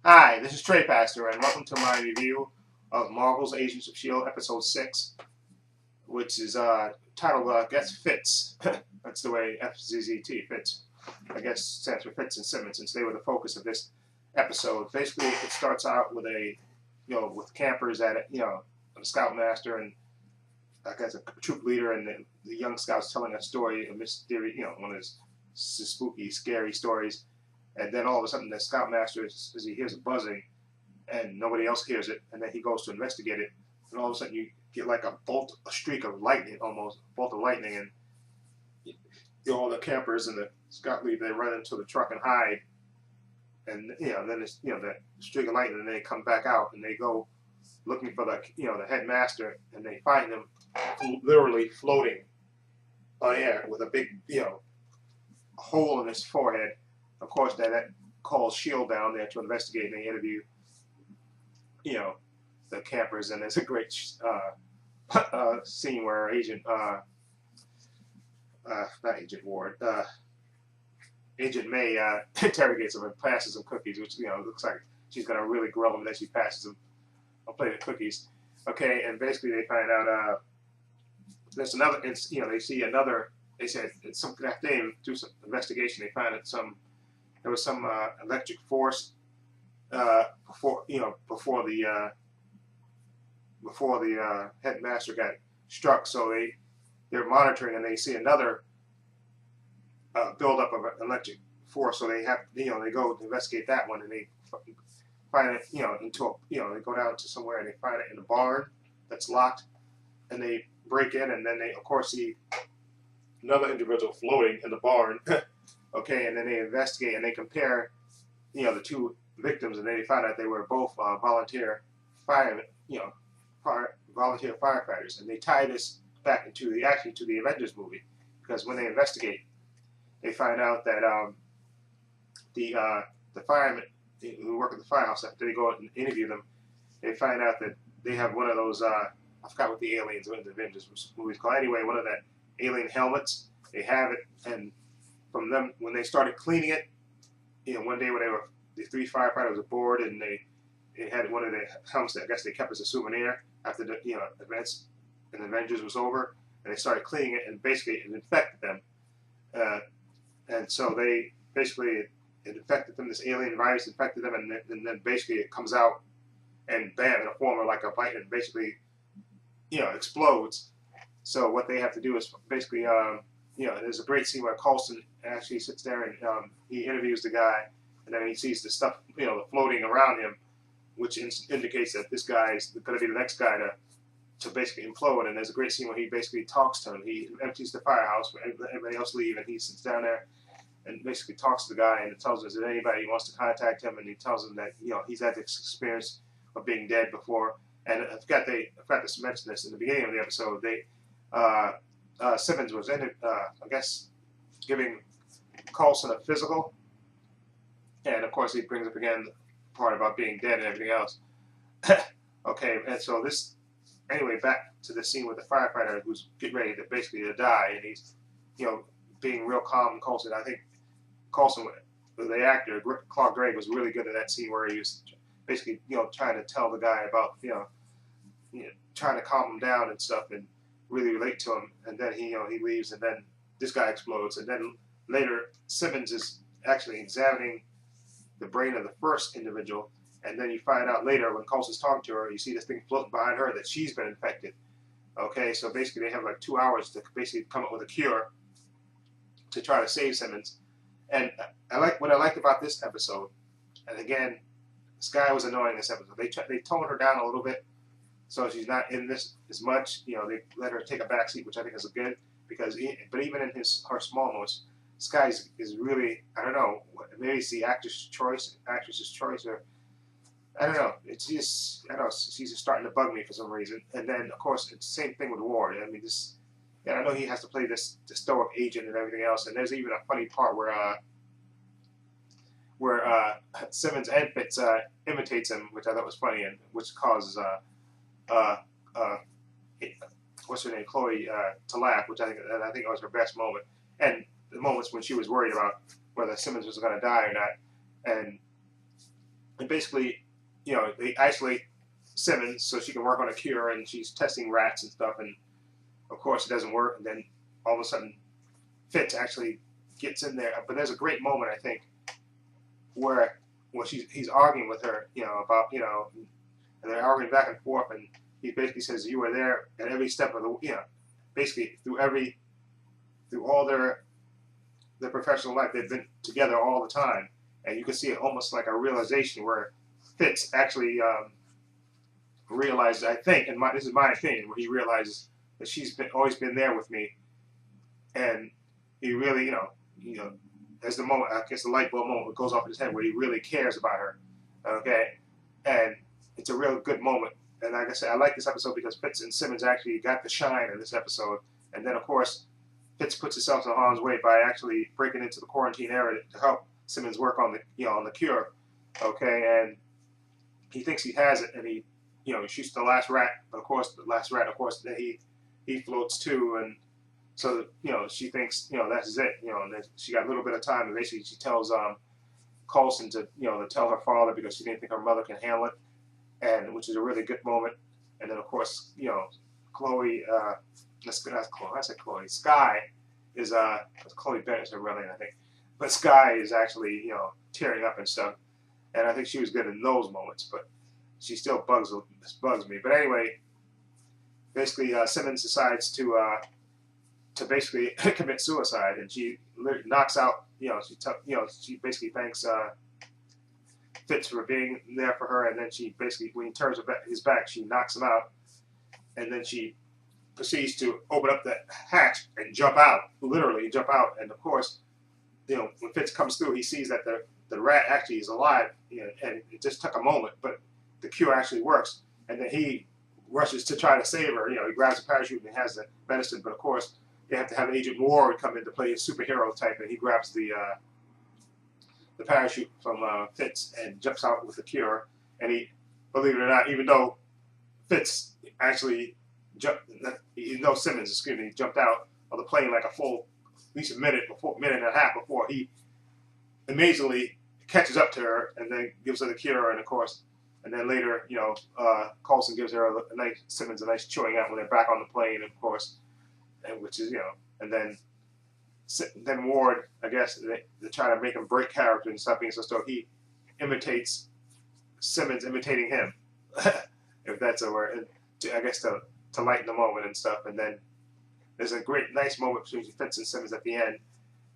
Hi, this is Trey Pastor, and welcome to my review of Marvel's Agents of S.H.I.E.L.D. Episode 6, which is titled, I guess, Fitz. That's the way FZZT, Fitz. I guess stands for Fitz and Simmons, since they were the focus of this episode. Basically, it starts out with with campers at a scoutmaster and I guess a troop leader and the young scouts telling a story, a mystery, one of his spooky, scary stories. And then all of a sudden, the scoutmaster, as he hears a buzzing, and nobody else hears it, and then he goes to investigate it, and all of a sudden you get like a streak of lightning, almost a bolt of lightning, and all the campers and the scout leader, they run into the truck and hide, and then it's the streak of lightning, and they come back out and they go looking for the headmaster, and they find him literally floating on air with a big hole in his forehead. Of course, that calls S.H.I.E.L.D. down there to investigate, and they interview, the campers, and there's a great scene where not Agent Ward, Agent May interrogates him and passes him cookies, which looks like she's gonna really grill him. Then she passes him a plate of cookies. Okay, and basically they find out there's another. They see another. They said after they do some investigation, they find that there was some electric force before the headmaster got struck. So they're monitoring, and they see another buildup of electric force. So they go to investigate that one, and they find it they go down to somewhere and they find it in a barn that's locked, and they break in, and then they of course see another individual floating in the barn. Okay, and then they investigate and they compare, the two victims, and they find out they were both volunteer firefighters, and they tie this back into the Avengers movie, because when they investigate, they find out that the firemen who work at the firehouse, after they go out and interview them, they find out that they have one of those I forgot what the aliens in the Avengers movies called. Anyway, one of the alien helmets. They have it, and from them, when they started cleaning it, one day when the three firefighters were bored, and they had one of the helmets that I guess they kept as a souvenir after the events and Avengers was over, and they started cleaning it, and basically it infected them, and so they basically it infected them. This alien virus infected them, and then basically it comes out, and bam, in a form of like a bite, and basically explodes. So what they have to do is basically there's a great scene where Coulson actually sits there and he interviews the guy, and then he sees the stuff floating around him, which indicates that this guy is going to be the next guy to basically implode. And there's a great scene where he basically talks to him. He empties the firehouse, everybody else leave, and he sits down there and basically talks to the guy and tells us that anybody who wants to contact him, and he tells him that he's had this experience of being dead before. And I forgot to mention this in the beginning of the episode. Simmons was in it, I guess, giving Coulson a physical, and of course he brings up again the part about being dead and everything else. Okay, and so anyway, back to the scene with the firefighter who's getting ready to basically die, and he's being real calm and Coulson. I think Coulson, the actor Clark Gregg, was really good at that scene where he was basically trying to tell the guy about trying to calm him down and stuff, and really relate to him. And then he leaves, and then this guy explodes, and then later Simmons is actually examining the brain of the first individual, and then you find out later when Coulson's talking to her, you see this thing floating behind her that she's been infected. Okay, so basically they have like 2 hours to basically come up with a cure to try to save Simmons. And what I liked about this episode, and again, Skye was annoying this episode. They toned her down a little bit, so she's not in this as much. They let her take a backseat, which I think is good, but even in her small moments, Skye is really, I don't know, maybe it's the actress's choice, or I don't know. It's just, she's just starting to bug me for some reason. And then of course it's the same thing with Ward. I mean, I know he has to play this stoic agent and everything else. And there's even a funny part where Simmons and Fitz imitates him, which I thought was funny, and which causes what's her name, Chloe, to laugh, which I think was her best moment, and the moments when she was worried about whether Simmons was going to die or not, and And basically, they isolate Simmons so she can work on a cure, and she's testing rats and stuff, and of course it doesn't work. And then all of a sudden, Fitz actually gets in there. But there's a great moment, I think, where he's arguing with her, about, and they're arguing back and forth, and he basically says, "You were there at every step of the, basically through all their professional life, they've been together all the time." And you can see it almost like a realization where Fitz actually realizes, I think, and this is my opinion, where he realizes that she's always been there with me, and he really, there's the moment, I guess the light bulb moment goes off in his head where he really cares about her, okay, and it's a real good moment. And like I said, I like this episode because Fitz and Simmons actually got the shine in this episode, and then of course Fitz puts himself in harm's way by actually breaking into the quarantine area to help Simmons work on the cure, okay, and he thinks he has it, and he shoots the last rat, but of course the last rat, of course, that he floats too, and so she thinks that's it, and then she got a little bit of time, and basically she tells Coulson to to tell her father because she didn't think her mother can handle it, and which is a really good moment, and then of course Chloe, that's Chloe, I said Chloe, Sky is Chloe Bennett is her real name, I think. But Sky is actually, tearing up and stuff, and I think she was good in those moments. But she still bugs me. But anyway, basically, Simmons decides to basically commit suicide, and she knocks out. She basically thanks Fitz for being there for her, and then she basically, when he turns his back, she knocks him out, and then she proceeds to open up the hatch and jump out, literally jump out, and of course. When Fitz comes through, he sees that the rat actually is alive, and it just took a moment, but the cure actually works. And then he rushes to try to save her. He grabs a parachute and has the medicine, but of course, you have to have Agent Ward come in to play a superhero type, and he grabs the parachute from Fitz and jumps out with the cure. And he, believe it or not, even though Fitz actually Simmons, he jumped out of the plane like a full. At least a minute and a half before he amazingly catches up to her and then gives her the cure, and of course, and then later, Coulson gives her Simmons a nice chewing out when they're back on the plane, of course, and which is and then Ward, I guess they try to make him break character and stuff, so he imitates Simmons imitating him, if that's a word, I guess to lighten the moment and stuff, and then. There's a nice moment between Fitz and Simmons at the end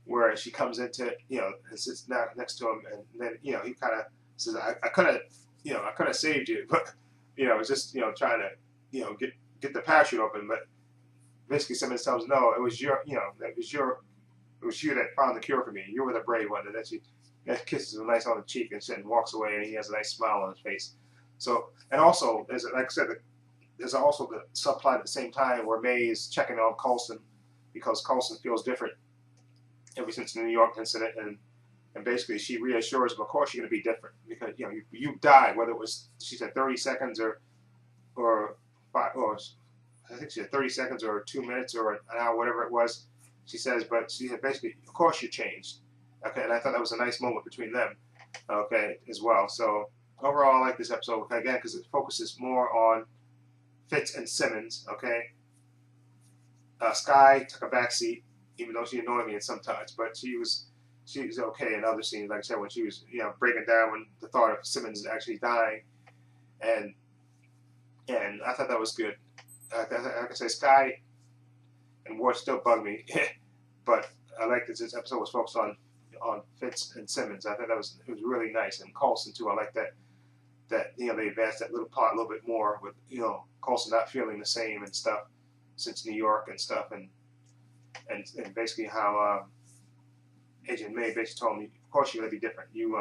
where she comes into, and sits next to him, and then, he kind of says, I could have saved you, but, it's just, trying to, get the parachute open, but basically Simmons tells him, no, it was you that found the cure for me. You were the brave one, and then she kisses him nice on the cheek and walks away, and he has a nice smile on his face. So, and also, like I said, there's also the subplot at the same time where May is checking on Coulson because Coulson feels different ever since the New York incident, and basically she reassures him, of course you're going to be different because you died, whether it was, she said 30 seconds or I think she said 30 seconds or 2 minutes or an hour, whatever it was. She says, but she said basically, of course you changed. Okay, and I thought that was a nice moment between them. Okay, as well. So overall, I like this episode again because it focuses more on Fitz and Simmons, okay? Sky took a back seat, even though she annoyed me in some times, but she was okay in other scenes, like I said, when she was, breaking down when the thought of Simmons actually dying, and I thought that was good. Like I say, Sky and Ward still bug me, but I like that this episode was focused on Fitz and Simmons. I thought it was really nice, and Coulson too. I like that they advanced that little plot a little bit more with Coulson not feeling the same and stuff since New York and stuff, and basically how Agent May basically told me, of course you're gonna be different. You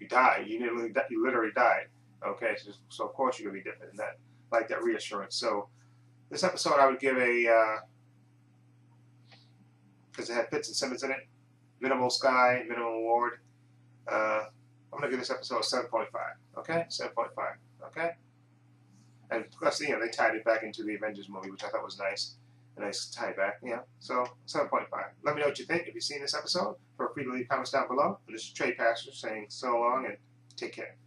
died. You literally died. Okay, so of course you're gonna be different, and that like that reassurance. So this episode I would give because it had Fitz and Simmons in it, minimal Sky, minimal Ward. I'm going to give this episode 7.5, okay? 7.5, okay? And plus, they tied it back into the Avengers movie, which I thought was nice. A nice tie back, So, 7.5. Let me know what you think if you've seen this episode. Feel free to leave comments down below. And this is Trey Pastor saying so long and take care.